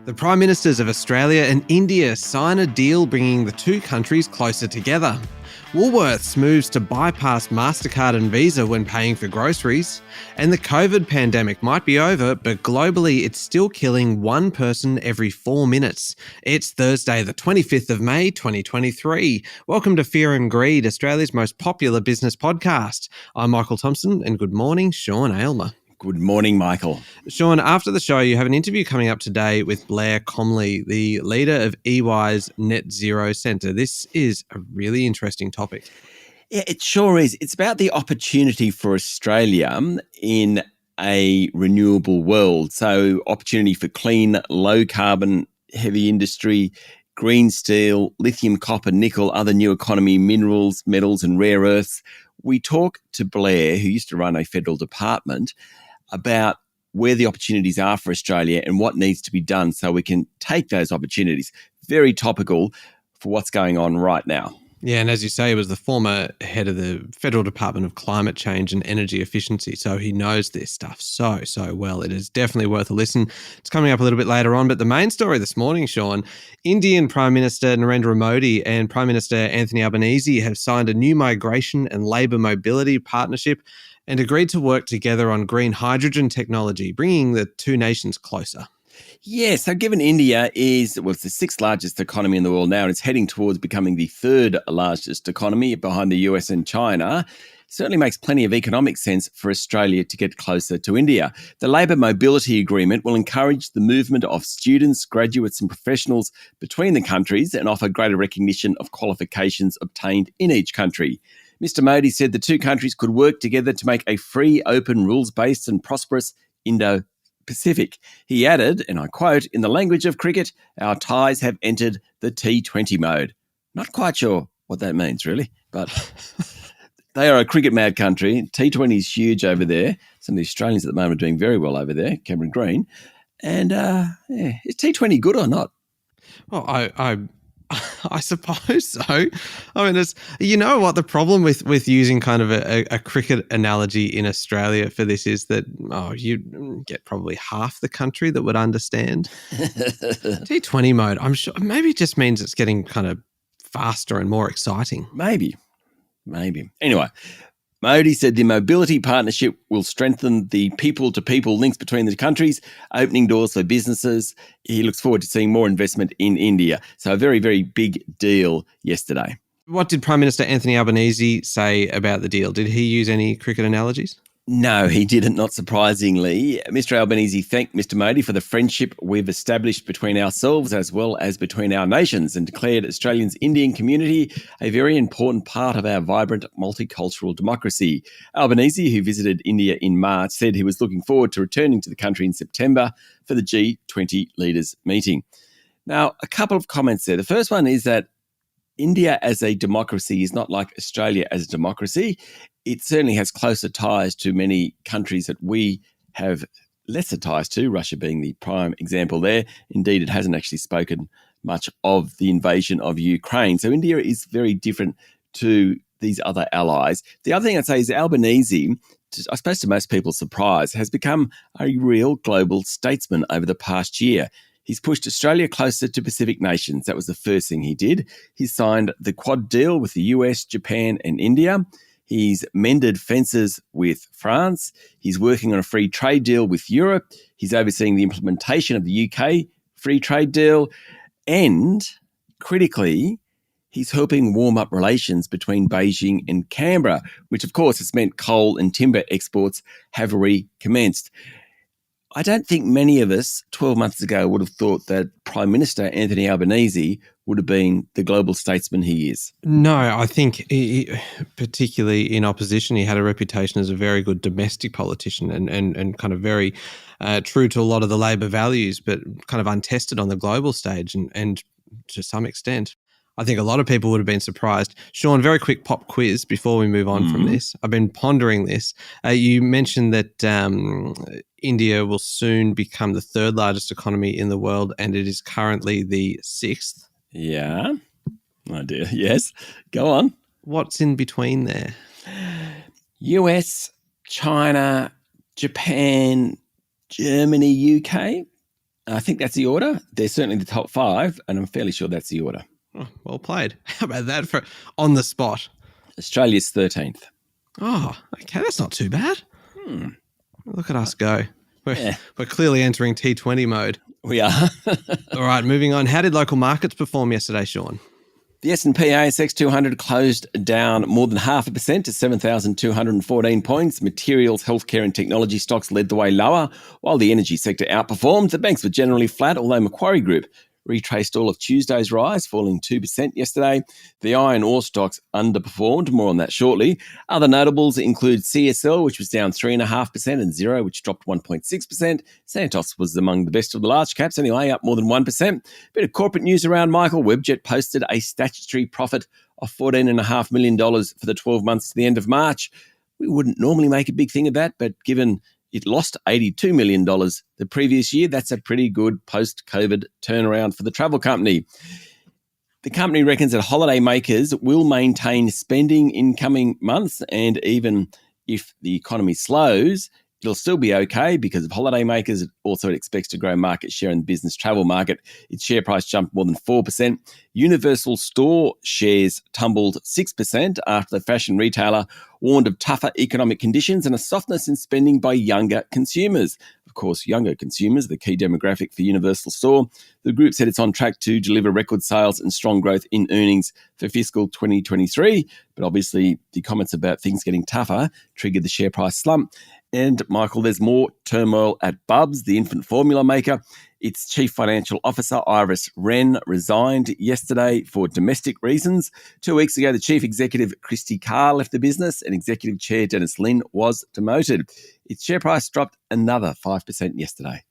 The Prime Ministers of Australia and India sign a deal bringing the two countries closer together. Woolworths moves to bypass Mastercard and Visa when paying for groceries. And the COVID pandemic might be over, but globally it's still killing one person every 4 minutes. It's Thursday, the 25th of May, 2023. Welcome to Fear and Greed, Australia's most popular business podcast. I'm Michael Thompson, and good morning, Sean Aylmer. Good morning, Michael. Sean, after the show, you have an interview coming up today with Blair Comley, the leader of EY's Net Zero Centre. This is a really interesting topic. Yeah, it sure is. It's about the opportunity for Australia in a renewable world. So opportunity for clean, low carbon, heavy industry, green steel, lithium, copper, nickel, other new economy minerals, metals and rare earths. We talk to Blair, who used to run a federal department, about where the opportunities are for Australia and what needs to be done so we can take those opportunities. Very topical for what's going on right now. Yeah, and as you say, he was the former head of the Federal Department of Climate Change and Energy Efficiency, so he knows this stuff so well. It is definitely worth a listen. It's coming up a little bit later on, but the main story this morning, Sean, Indian Prime Minister Narendra Modi and Prime Minister Anthony Albanese have signed a new migration and labour mobility partnership and agreed to work together on green hydrogen technology, bringing the two nations closer. Yeah, so given India is, it's the sixth largest economy in the world now, and it's heading towards becoming the third largest economy behind the US and China, certainly makes plenty of economic sense for Australia to get closer to India. The Labour Mobility Agreement will encourage the movement of students, graduates and professionals between the countries and offer greater recognition of qualifications obtained in each country. Mr. Modi said the two countries could work together to make a free, open, rules-based and prosperous Indo-Pacific. He added, and I quote, "In the language of cricket, our ties have entered the T20 mode." Not quite sure what that means, really, but they are a cricket-mad country. T20 is huge over there. Some of the Australians at the moment are doing very well over there, Cameron Green. And is T20 good or not? Well, I suppose so. I mean, you know what the problem with using kind of a cricket analogy in Australia for this is that, you get probably half the country that would understand. T20 mode, I'm sure, maybe it just means it's getting kind of faster and more exciting. Maybe. Anyway, Modi said the mobility partnership will strengthen the people-to-people links between the countries, opening doors for businesses. He looks forward to seeing more investment in India. So a very, very big deal yesterday. What did Prime Minister Anthony Albanese say about the deal? Did he use any cricket analogies? No, he didn't, not surprisingly. Mr. Albanese thanked Mr. Modi for the friendship we've established between ourselves as well as between our nations and declared Australia's Indian community a very important part of our vibrant multicultural democracy. Albanese, who visited India in March, said he was looking forward to returning to the country in September for the G20 leaders meeting. Now, a couple of comments there. The first one is that India as a democracy is not like Australia as a democracy. It certainly has closer ties to many countries that we have lesser ties to, Russia being the prime example there. Indeed, it hasn't actually spoken much of the invasion of Ukraine. So India is very different to these other allies. The other thing I'd say is Albanese, I suppose to most people's surprise, has become a real global statesman over the past year. He's pushed Australia closer to Pacific nations. That was the first thing he did. He signed the Quad deal with the US, Japan and India. He's mended fences with France. He's working on a free trade deal with Europe. He's overseeing the implementation of the UK free trade deal. And critically, he's helping warm up relations between Beijing and Canberra, which of course has meant coal and timber exports have recommenced. I don't think many of us 12 months ago would have thought that Prime Minister Anthony Albanese would have been the global statesman he is. No, I think he, particularly in opposition, he had a reputation as a very good domestic politician and kind of very true to a lot of the Labor values, but kind of untested on the global stage and to some extent. I think a lot of people would have been surprised. Sean, very quick pop quiz before we move on from this. I've been pondering this. You mentioned that India will soon become the third largest economy in the world, and it is currently the sixth. Yeah. Oh dear. Yes. Go on. What's in between there? US, China, Japan, Germany, UK. I think that's the order. They're certainly the top 5, and I'm fairly sure that's the order. Oh, well played. How about that for on the spot? Australia's 13th. Oh, okay. That's not too bad. Look at us go. We're clearly entering T20 mode. We are. All right, moving on. How did local markets perform yesterday, Sean? The S&P ASX 200 closed down more than 0.5% to 7,214 points. Materials, healthcare and technology stocks led the way lower, while the energy sector outperformed. The banks were generally flat, although Macquarie Group retraced all of Tuesday's rise, falling 2% yesterday. The iron ore stocks underperformed. More on that shortly. Other notables include CSL, which was down 3.5%, and Xero, which dropped 1.6%. Santos was among the best of the large caps, anyway, up more than 1%. Bit of corporate news around Michael. Webjet posted a statutory profit of $14.5 million for the 12 months to the end of March. We wouldn't normally make a big thing of that, but given it lost $82 million the previous year, that's a pretty good post-COVID turnaround for the travel company. The company reckons that holidaymakers will maintain spending in coming months, and even if the economy slows, it'll still be okay because of holidaymakers. It also expects to grow market share in the business travel market. Its share price jumped more than 4%. Universal Store shares tumbled 6% after the fashion retailer warned of tougher economic conditions and a softness in spending by younger consumers. Of course, younger consumers, the key demographic for Universal Store. The group said it's on track to deliver record sales and strong growth in earnings for fiscal 2023. But obviously, the comments about things getting tougher triggered the share price slump. And, Michael, there's more turmoil at Bubs, the infant formula maker. Its chief financial officer, Iris Wren, resigned yesterday for domestic reasons. 2 weeks ago, the chief executive, Christy Carr, left the business and executive chair, Dennis Lin, was demoted. Its share price dropped another 5% yesterday.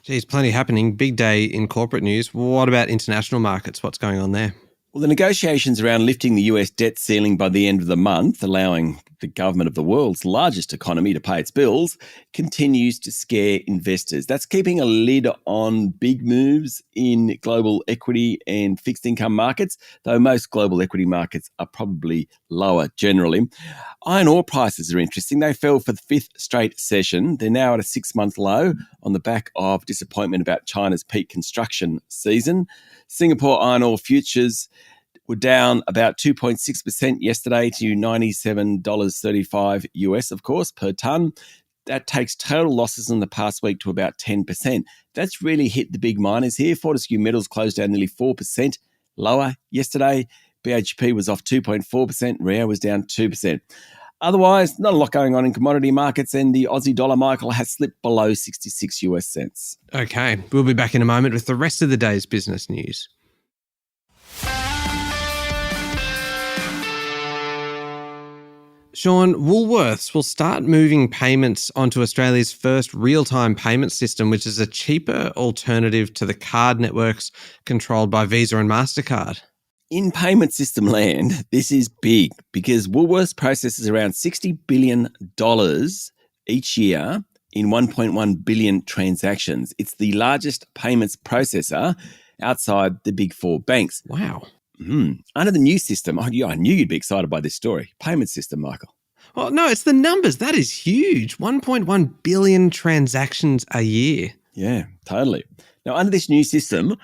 Geez, plenty happening. Big day in corporate news. What about international markets? What's going on there? Well, the negotiations around lifting the US debt ceiling by the end of the month, allowing the government of the world's largest economy to pay its bills, continues to scare investors. That's keeping a lid on big moves in global equity and fixed income markets, though most global equity markets are probably lower generally. Iron ore prices are interesting. They fell for the 5th straight session. They're now at a 6-month low on the back of disappointment about China's peak construction season. Singapore iron ore futures were down about 2.6% yesterday to $97.35 US, of course, per tonne. That takes total losses in the past week to about 10%. That's really hit the big miners here. Fortescue Metals closed down nearly 4% lower yesterday. BHP was off 2.4%. Rio was down 2%. Otherwise, not a lot going on in commodity markets, and the Aussie dollar, Michael, has slipped below 66 US cents. Okay, we'll be back in a moment with the rest of the day's business news. Sean, Woolworths will start moving payments onto Australia's first real-time payment system, which is a cheaper alternative to the card networks controlled by Visa and Mastercard. In payment system land, this is big because Woolworths processes around $60 billion each year in 1.1 billion transactions. It's the largest payments processor outside the big 4 banks. Wow. Under the new system, I knew you'd be excited by this story. Payment system, Michael. Well, no, it's the numbers. That is huge. 1.1 billion transactions a year. Yeah, totally. Now, under this new system,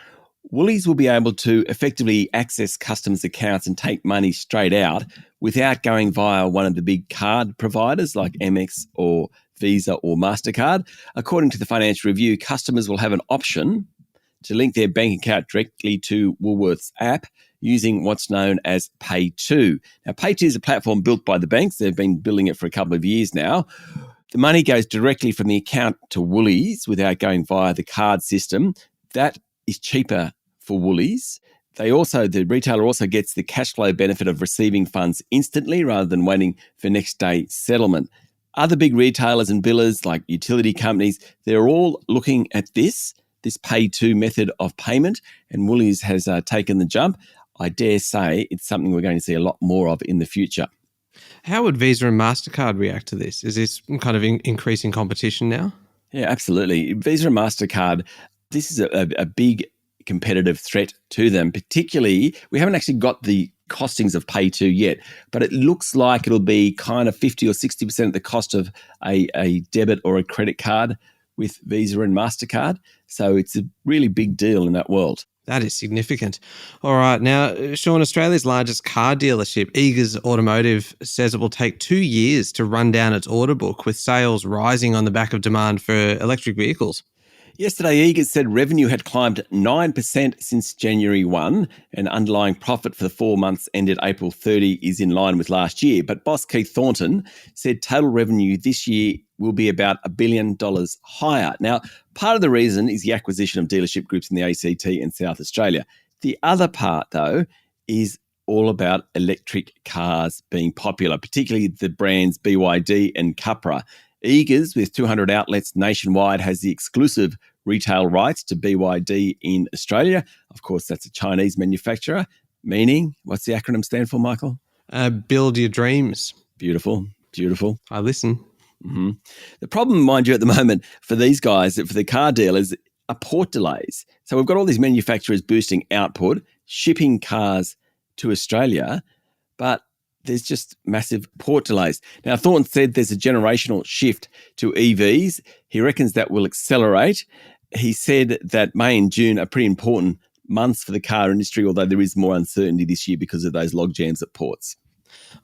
Woolies will be able to effectively access customers' accounts and take money straight out without going via one of the big card providers like Amex or Visa or Mastercard. According to the Financial Review, customers will have an option to link their bank account directly to Woolworths app using what's known as Pay2. Now, Pay2 is a platform built by the banks. They've been building it for a couple of years now. The money goes directly from the account to Woolies without going via the card system. That is cheaper for Woolies. The retailer also gets the cash flow benefit of receiving funds instantly rather than waiting for next day settlement. Other big retailers and billers like utility companies, they're all looking at this Pay2 method of payment, and Woolies has taken the jump. I dare say it's something we're going to see a lot more of in the future. How would Visa and Mastercard react to this? Is this kind of increasing competition now? Yeah, absolutely. Visa and Mastercard, this is a big competitive threat to them. Particularly, we haven't actually got the costings of Pay2 yet, but it looks like it'll be kind of 50 or 60% of the cost of a debit or a credit card with Visa and Mastercard. So it's a really big deal in that world. That is significant. All right. Now, Sean, Australia's largest car dealership, Eagers Automotive, says it will take 2 years to run down its order book, with sales rising on the back of demand for electric vehicles. Yesterday, Eagers said revenue had climbed 9% since January 1, and underlying profit for the 4 months ended April 30 is in line with last year. But boss Keith Thornton said total revenue this year will be about $1 billion higher. Now, part of the reason is the acquisition of dealership groups in the ACT and South Australia. The other part, though, is all about electric cars being popular, particularly the brands BYD and Cupra. Eagers, with 200 outlets nationwide, has the exclusive retail rights to BYD in Australia. Of course, that's a Chinese manufacturer, meaning, what's the acronym stand for, Michael? Build your dreams. Beautiful, beautiful. I listen. Mm-hmm. The problem, mind you, at the moment for these guys, for the car dealers, are port delays. So we've got all these manufacturers boosting output, shipping cars to Australia, but there's just massive port delays. Now, Thornton said there's a generational shift to EVs. He reckons that will accelerate. He said that May and June are pretty important months for the car industry, although there is more uncertainty this year because of those log jams at ports.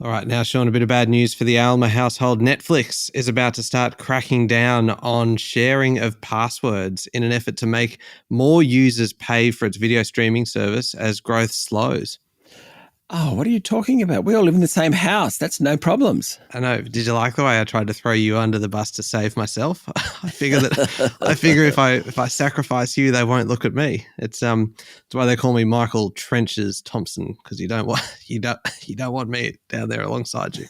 All right, now, Sean, a bit of bad news for the Alma household. Netflix is about to start cracking down on sharing of passwords in an effort to make more users pay for its video streaming service as growth slows. Oh, what are you talking about? We all live in the same house. That's no problems. I know. Did you like the way I tried to throw you under the bus to save myself? I figure if I sacrifice you, they won't look at me. It's why they call me Michael Trenches Thompson, because you don't want me down there alongside you.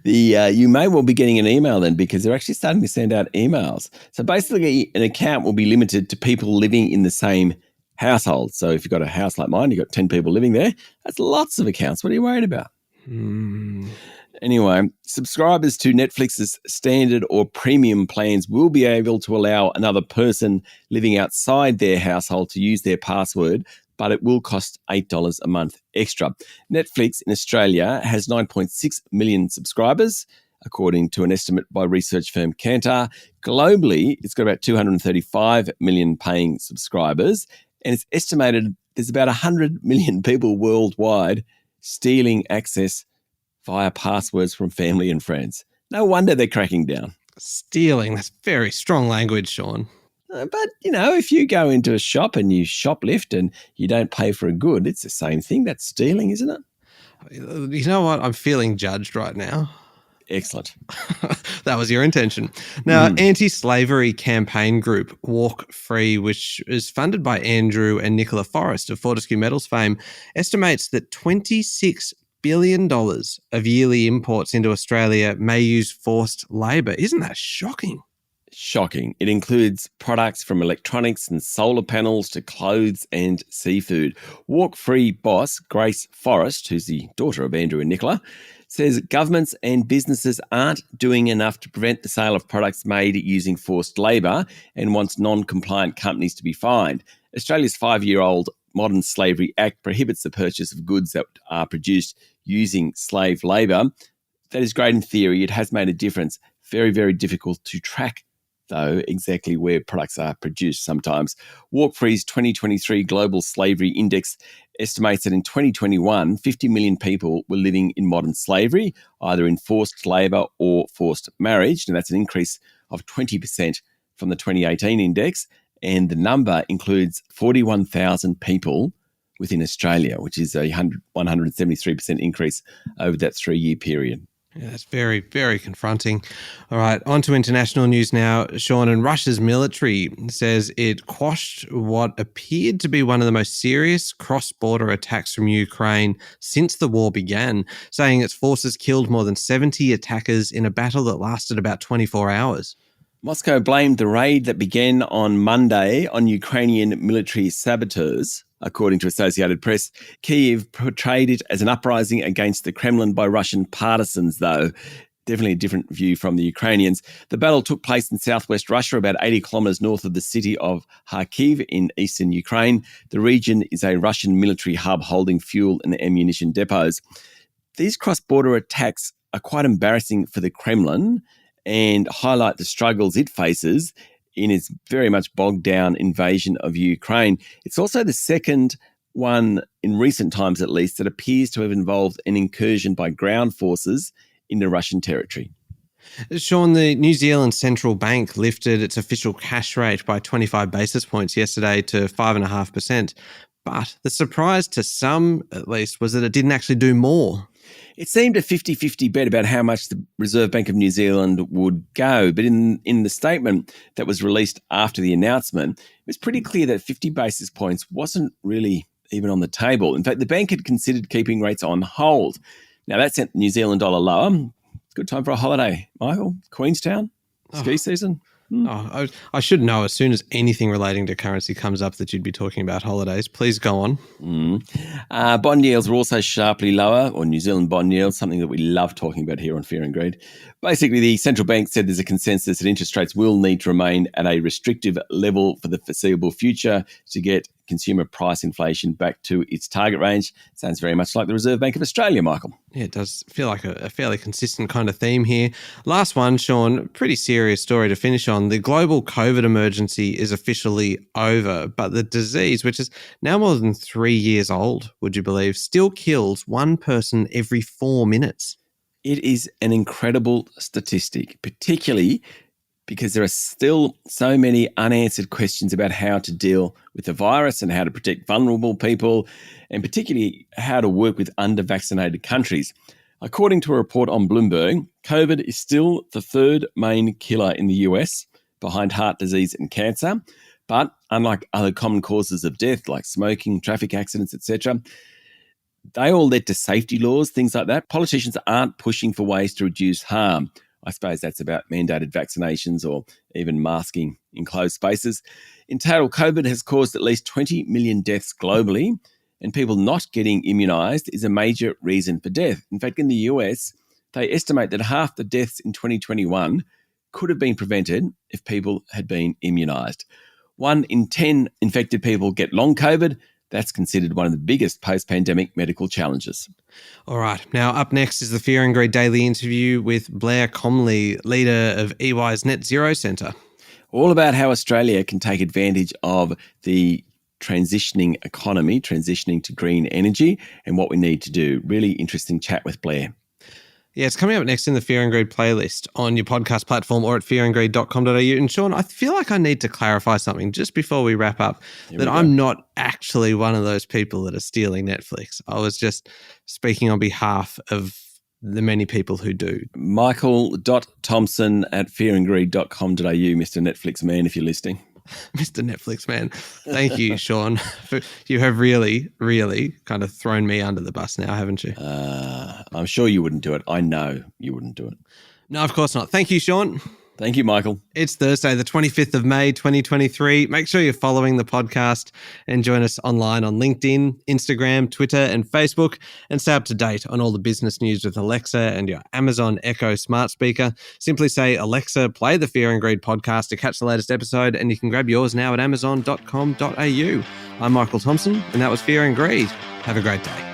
You may well be getting an email then, because they're actually starting to send out emails. So basically, an account will be limited to people living in the same household. So if you've got a house like mine, you've got 10 people living there, that's lots of accounts. What are you worried about? Anyway, subscribers to Netflix's standard or premium plans will be able to allow another person living outside their household to use their password, but it will cost $8 a month extra. Netflix in Australia has 9.6 million subscribers, according to an estimate by research firm Kantar. Globally, it's got about 235 million paying subscribers, and it's estimated there's about 100 million people worldwide stealing access via passwords from family and friends. No wonder they're cracking down. Stealing, that's very strong language, Sean. But, if you go into a shop and you shoplift and you don't pay for a good, it's the same thing. That's stealing, isn't it? You know what? I'm feeling judged right now. Excellent. That was your intention. Now, anti-slavery campaign group Walk Free, which is funded by Andrew and Nicola Forrest of Fortescue Metals fame, estimates that $26 billion of yearly imports into Australia may use forced labour. Isn't that shocking? Shocking. It includes products from electronics and solar panels to clothes and seafood. Walk Free boss Grace Forrest, who's the daughter of Andrew and Nicola, says governments and businesses aren't doing enough to prevent the sale of products made using forced labour and wants non-compliant companies to be fined. Australia's 5-year-old Modern Slavery Act prohibits the purchase of goods that are produced using slave labour. That is great in theory. It has made a difference. Very, very difficult to track, though, exactly where products are produced sometimes. Walk Free's 2023 Global Slavery Index estimates that in 2021, 50 million people were living in modern slavery, either in forced labour or forced marriage. And that's an increase of 20% from the 2018 index. And the number includes 41,000 people within Australia, which is a 173% increase over that 3-year period. Yeah, that's very, very confronting. All right, on to international news now, Sean. And Russia's military says it quashed what appeared to be one of the most serious cross-border attacks from Ukraine since the war began, saying its forces killed more than 70 attackers in a battle that lasted about 24 hours. Moscow blamed the raid that began on Monday on Ukrainian military saboteurs. According to Associated Press, Kyiv portrayed it as an uprising against the Kremlin by Russian partisans, though. Definitely a different view from the Ukrainians. The battle took place in southwest Russia, about 80 kilometres north of the city of Kharkiv in eastern Ukraine. The region is a Russian military hub holding fuel and ammunition depots. These cross-border attacks are quite embarrassing for the Kremlin and highlight the struggles it faces in its very much bogged down invasion of Ukraine. It's also the second one in recent times, at least, that appears to have involved an incursion by ground forces into Russian territory. Sean, the New Zealand Central Bank lifted its official cash rate by 25 basis points yesterday to 5.5%. But the surprise to some, at least, was that it didn't actually do more. It seemed a 50-50 bet about how much the Reserve Bank of New Zealand would go. But in the statement that was released after the announcement, it was pretty clear that 50 basis points wasn't really even on the table. In fact, the bank had considered keeping rates on hold. Now, that sent the New Zealand dollar lower. It's a good time for a holiday, Michael. Queenstown, ski season. Oh, I should know as soon as anything relating to currency comes up that you'd be talking about holidays. Please go on. Bond yields were also sharply lower, or New Zealand bond yields, something that we love talking about here on Fear and Greed. Basically, the central bank said there's a consensus that interest rates will need to remain at a restrictive level for the foreseeable future to get consumer price inflation back to its target range. Sounds very much like the Reserve Bank of Australia, Michael. Yeah, it does feel like a fairly consistent kind of theme here. Last one, Sean, pretty serious story to finish on. The global COVID emergency is officially over, but the disease, which is now more than 3 years old, would you believe, still kills one person every 4 minutes. It is an incredible statistic, particularly because there are still so many unanswered questions about how to deal with the virus and how to protect vulnerable people, and particularly how to work with under-vaccinated countries. According to a report on Bloomberg, COVID is still the third main killer in the US, behind heart disease and cancer. But unlike other common causes of death like smoking, traffic accidents, etc., they all led to safety laws, things like that. Politicians aren't pushing for ways to reduce harm. I suppose that's about mandated vaccinations or even masking in closed spaces. In total, COVID has caused at least 20 million deaths globally, and people not getting immunised is a major reason for death. In fact, in the US, they estimate that half the deaths in 2021 could have been prevented if people had been immunised. 1 in 10 infected people get long COVID. That's considered one of the biggest post-pandemic medical challenges. All right. Now, up next is the Fear and Greed Daily interview with Blair Comley, leader of EY's Net Zero Centre. All about how Australia can take advantage of the transitioning economy, transitioning to green energy, and what we need to do. Really interesting chat with Blair. Yeah, it's coming up next in the Fear and Greed playlist on your podcast platform or at fearandgreed.com.au. And Sean, I feel like I need to clarify something just before we wrap up, that I'm not actually one of those people that are stealing Netflix. I was just speaking on behalf of the many people who do. Michael.Thompson@fearandgreed.com.au, Mr. Netflix man, if you're listening. Mr. Netflix man. Thank you, Sean. You have really, really kind of thrown me under the bus now, haven't you? I'm sure you wouldn't do it. I know you wouldn't do it. No, of course not. Thank you, Sean. Thank you, Michael. It's Thursday, the 25th of May, 2023. Make sure you're following the podcast and join us online on LinkedIn, Instagram, Twitter, and Facebook, and stay up to date on all the business news with Alexa and your Amazon Echo smart speaker. Simply say, Alexa, play the Fear and Greed podcast to catch the latest episode, and you can grab yours now at amazon.com.au. I'm Michael Thompson, and that was Fear and Greed. Have a great day.